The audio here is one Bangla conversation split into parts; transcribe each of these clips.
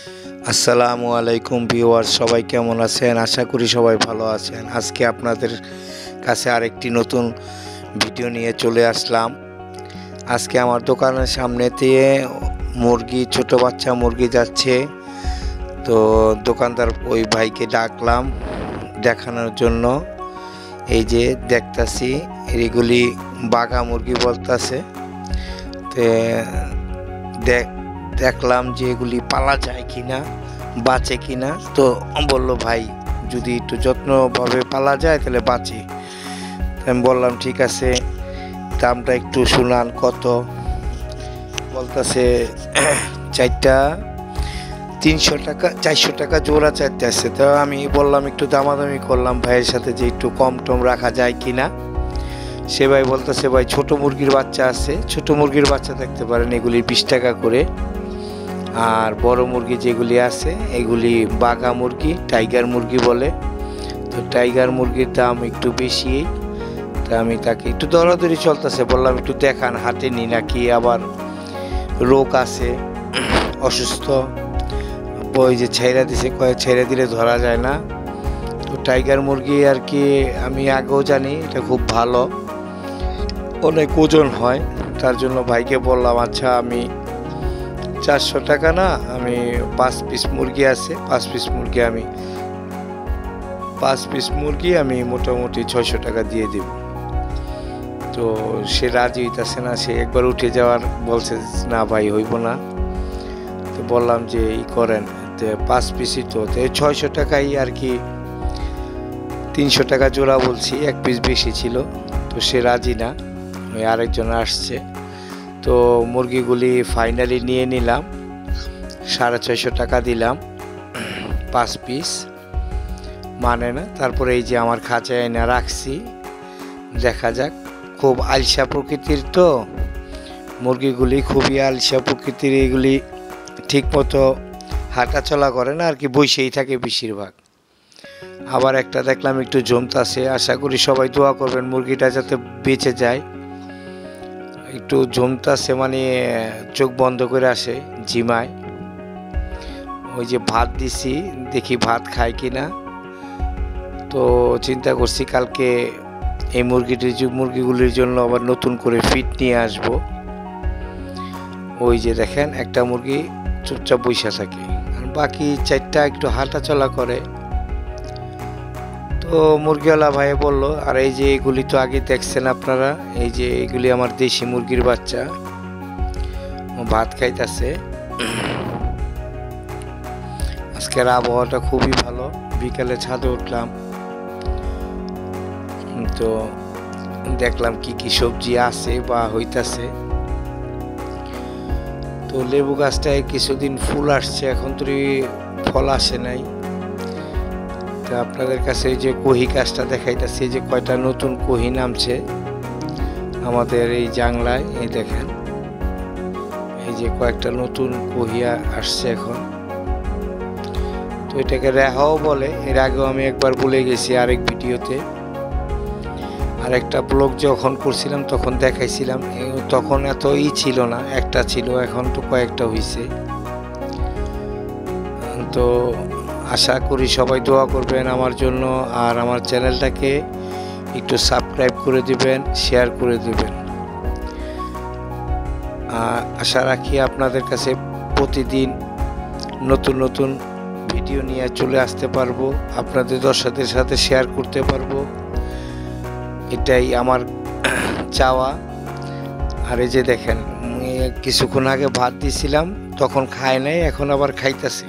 আসসালামু আলাইকুম ভিউয়ার্স, সবাই কেমন আছেন? আশা করি সবাই ভালো আছেন। আজকে আপনাদের কাছে আরেকটি নতুন ভিডিও নিয়ে চলে আসলাম। আজকে আমার দোকানের সামনে দিয়ে মুরগি, ছোট বাচ্চা মুরগি যাচ্ছে। তো দোকানদার ওই ভাইকে ডাকলাম দেখানোর জন্য। এই যে দেখতাছি এগুলি বাঘা মুরগি বলতাছে। তো দেখলাম যে এগুলি পালা যায় কিনা, বাঁচে কিনা। তো বলল ভাই যদি একটু যত্নভাবে পালা যায় তাহলে বাঁচে। আমি বললাম ঠিক আছে, দামটা একটু শুনান কত। বলতেছে চারটা 300 টাকা, 400 টাকা জোড়া চাইতে আসছে। তো আমি বললাম, একটু দামাদামি করলাম ভাইয়ের সাথে যে একটু কম টম রাখা যায় কিনা। সে ভাই বলতেছে ভাই ছোট মুরগির বাচ্চা আছে, ছোট মুরগির বাচ্চা দেখতে পারেন, এগুলি 20 টাকা করে। আর বড় মুরগি যেগুলি আছে এগুলি বাঘা মুরগি, টাইগার মুরগি বলে। তো টাইগার মুরগির দাম একটু বেশি। তা আমি তাকে একটু দরাদরি চলতেছে, বললাম একটু দেখান হাটে নি নাকি আবার রোগ আছে, অসুস্থ। ওই যে ছেড়া দিছে, কয়ে ছেড়ে দিলে ধরা যায় না। তো টাইগার মুরগি আর কি আমি আগেও জানি এটা খুব ভালো, অনেক ওজন হয়। তার জন্য ভাইকে বললাম আচ্ছা আমি 400 টাকা না, আমি 5 পিস মুরগি আছে, 5 পিস মুরগি আমি মোটামুটি 600 টাকা দিয়ে দেব। তো সে রাজি হইতেছে না, সে একবার উঠে যাওয়ার বলছে না ভাই হইব না। তো বললাম যে ই করেন, 5 পিসই তো 600 টাকাই আর কি, 300 টাকা জোড়া বলছি, 1 পিস বেশি ছিল। তো সে রাজি না, ওই আরেকজন আসছে। তো মুরগিগুলি ফাইনালি নিয়ে নিলাম, 650 টাকা দিলাম 5 পিস, মানে না। তারপরে এই যে আমার খাঁচায় এনে রাখছি, দেখা যাক। খুব আলসা প্রকৃতির তো মুরগিগুলি, খুবই আলসা প্রকৃতির। এগুলি ঠিক মতো হাঁটাচলা করে না আর কি, বসেই থাকে বেশিরভাগ। আবার একটা দেখলাম একটু জমতাছে, আশা করি সবাই দোয়া করবেন মুরগিটা যাতে বেঁচে যায়। একটু জমতাছে মানে চোখ বন্ধ করে আসে, জিমায়। ওই যে ভাত দিছি, দেখি ভাত খায় কিনা। তো চিন্তা করছি কালকে এই মুরগিগুলির জন্য আবার নতুন করে ফিড নিয়ে আসব। ওই যে দেখেন একটা মুরগি চুপচাপ বসে থাকে, আর বাকি 4টা একটু হাঁটাচলা করে। তো মুরগিওয়ালা ভাই বলল, আর এই যে এগুলি তো আগে দেখছেন আপনারা, এই যে এগুলি আমার দেশি মুরগির বাচ্চা, ভাত খাইতেছে। আজকের আবহাওয়াটা খুবই ভালো, বিকালে ছাদে উঠলাম। তো দেখলাম কি কি সবজি আছে বা হইতাছে। তো লেবু গাছটায় কিছুদিন ফুল আসছে, এখন তো ফল আসে নাই। তো আপনাদের কাছে এই যে কহি গাছটা দেখাইতেছি, যে কয়টা নতুন কহি নামছে আমাদের এই জাংলায়। এই দেখেন, এই যে কয়েকটা নতুন কহিয়া আসছে এখন। তো এটাকে রেহাও বলে, এর আগেও আমি একবার বলে গেছি আরেক ভিডিওতে। আরেকটা ব্লগ যখন করছিলাম তখন দেখাইছিলাম, তখন এত ছিল না, একটা ছিল, এখন তো কয়েকটা হয়েছে। তো আশা করি সবাই দোয়া করবেন আমার জন্য, আর আমার চ্যানেলটাকে একটু সাবস্ক্রাইব করে দিবেন, শেয়ার করে দিবেন। আশা রাখি আপনাদের কাছে প্রতিদিন নতুন নতুন ভিডিও নিয়ে চলে আসতে পারবো, আপনাদের দর্শকদের সাথে শেয়ার করতে পারবো, এটাই আমার চাওয়া। আর এই যে দেখেন, কিছুক্ষণ আগে ভাত দিয়েছিলাম, তখন খায় নাই, এখন আবার খাইতেছে।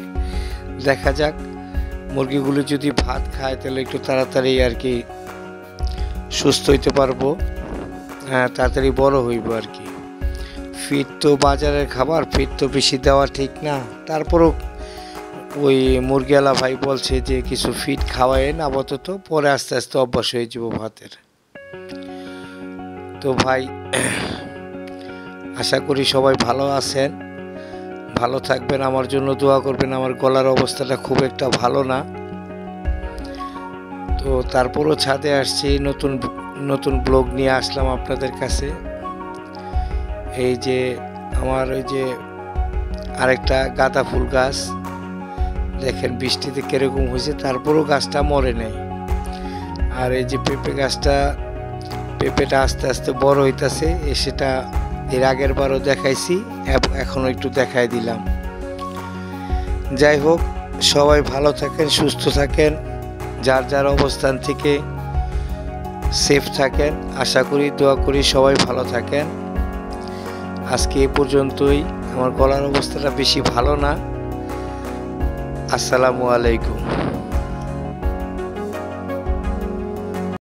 দেখা যাক মুরগিগুলো যদি ভাত খায় তাহলে একটু তাড়াতাড়ি আর কি সুস্থ হইতে পারবো, হ্যাঁ তাড়াতাড়ি বড় হইব আর কি। ফিড তো বাজারের খাবার, ফিড তো বেশি দেওয়া ঠিক না। তারপরও ওই মুরগিওয়ালা ভাই বলছে যে কিছু ফিড খাওয়ায়েন আপাতত, পরে আস্তে আস্তে অভ্যাস হয়ে যাব ভাতের। তো ভাই আশা করি সবাই ভালো আছেন, ভালো থাকবেন, আমার জন্য দোয়া করবেন। আমার গলার অবস্থাটা খুব একটা ভালো না, তো তারপরও ছাদে আসছি, নতুন নতুন ব্লগ নিয়ে আসলাম আপনাদের কাছে। এই যে আমার ওই যে আরেকটা গাঁদা ফুল গাছ, দেখেন বৃষ্টিতে কিরকম হয়েছে, তারপরও গাছটা মরে নাই। আর এই যে পেঁপেটা আস্তে আস্তে বড় হইতাছে, সেটা এর আগের বারও দেখাইছি, এখনো একটু দেখাই দিলাম। যাই হোক, সবাই ভালো থাকেন, সুস্থ থাকেন, যার যার অবস্থান থেকে সেফ থাকেন। আশা করি, দোয়া করি সবাই ভালো থাকেন। আজকে এ পর্যন্তই। আমার গলার অবস্থাটা বেশি ভালো না। আসসালামু আলাইকুম।